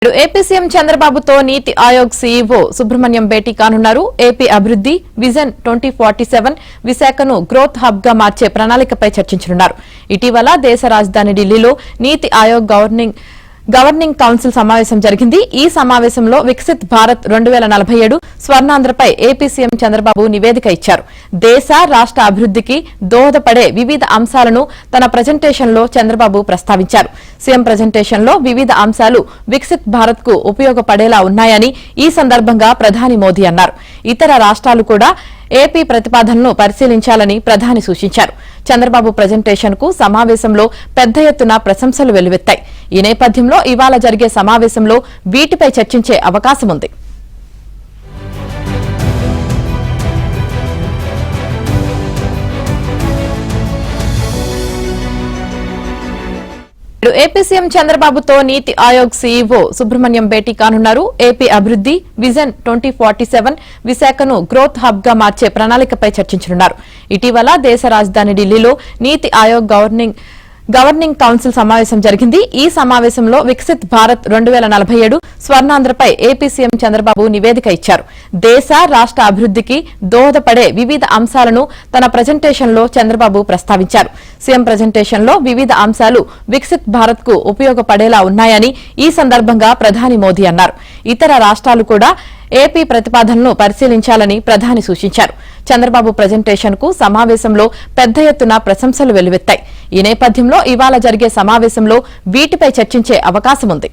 AP CM చంద్రబాబుతో నీతి Aayog CEO Subrahmanyam భేటీ కానున్నారు. AP అభివృద్ధి విజన్ 2047 విశాఖను గ్రోత్ హబ్ గా మార్చే ప్రణాళికపై చర్చించనున్నారు. ఇటీవల దేశ రాజధాని ఢిల్లీలో నీతి ఆయోగ్ గవర్నింగ్ కౌన్సిల్ సమావేశం జరిగింది. ఈ సమావేశంలో వికసిత్ భారత్ 2047 స్వర్ణాంధ్రపై ఏపీ సీఎం చంద్రబాబు నివేదిక ఇచ్చారు. దేశ రాష్ట్ర అభివృద్ధికి దోహదపడే వివిధ అంశాలను తన ప్రజెంటేషన్లో చంద్రబాబు ప్రస్తావించారు. సీఎం ప్రజెంటేషన్లో వివిధ అంశాలు వికసిత్ భారత్ కు ఉపయోగపడేలా ఉన్నాయని ఈ సందర్భంగా ప్రధాని మోదీ అన్నారు. ఇతర రాష్ట్రాలు కూడా ఏపీ ప్రతిపాదనను పరిశీలించాలని ప్రధాని సూచించారు. చంద్రబాబు ప్రజెంటేషన్ కు సమావేశంలో పెద్ద ఎత్తున ప్రశంసలు వెల్లువెత్తాయి. ఈ నేపథ్యంలో ఇవాళ జరిగే సమావేశంలో వీటిపై చర్చించే అవకాశం ఉంది. ఏపీ సీఎం చంద్రబాబుతో నీతి ఆయోగ్ సీఈఓ సుబ్రహ్మణ్యం భేటీ కానున్నారు. ఏపీ అభివృద్ధి విజన్ 2047 విశాఖను గ్రోత్ హబ్ గా మార్చే ప్రణాళికపై చర్చించనున్నారు. ఇటీవల దేశ రాజధాని ఢిల్లీలో నీతి ఆయోగ్ గవర్నింగ్ కౌన్సిల్ సమావేశం జరిగింది. ఈ సమావేశంలో వికసిత్ భారత్ 2047 స్వర్ణాంధ్రపై ఏపీ సీఎం చంద్రబాబు నివేదిక ఇచ్చారు. దేశ రాష్ట్ర అభివృద్ధికి దోహదపడే వివిధ అంశాలను తన ప్రజెంటేషన్లో చంద్రబాబు ప్రస్తావించారు. సీఎం ప్రజెంటేషన్లో వివిధ అంశాలు వికసిత్ భారత్ కు ఉపయోగపడేలా ఉన్నాయని ఈ సందర్భంగా ప్రధాని మోదీ అన్నారు. ఇతర రాష్ట్రాలు కూడా ఏపీ ప్రతిపాదనను పరిశీలించాలని ప్రధాని సూచించారు. చంద్రబాబు ప్రజెంటేషన్ కు సమావేశంలో పెద్ద ఎత్తున ప్రశంసలు వెల్లువెత్తాయి. ఈ నేపథ్యంలో ఇవాళ జరిగే సమావేశంలో వీటిపై చర్చించే అవకాశం ఉంది.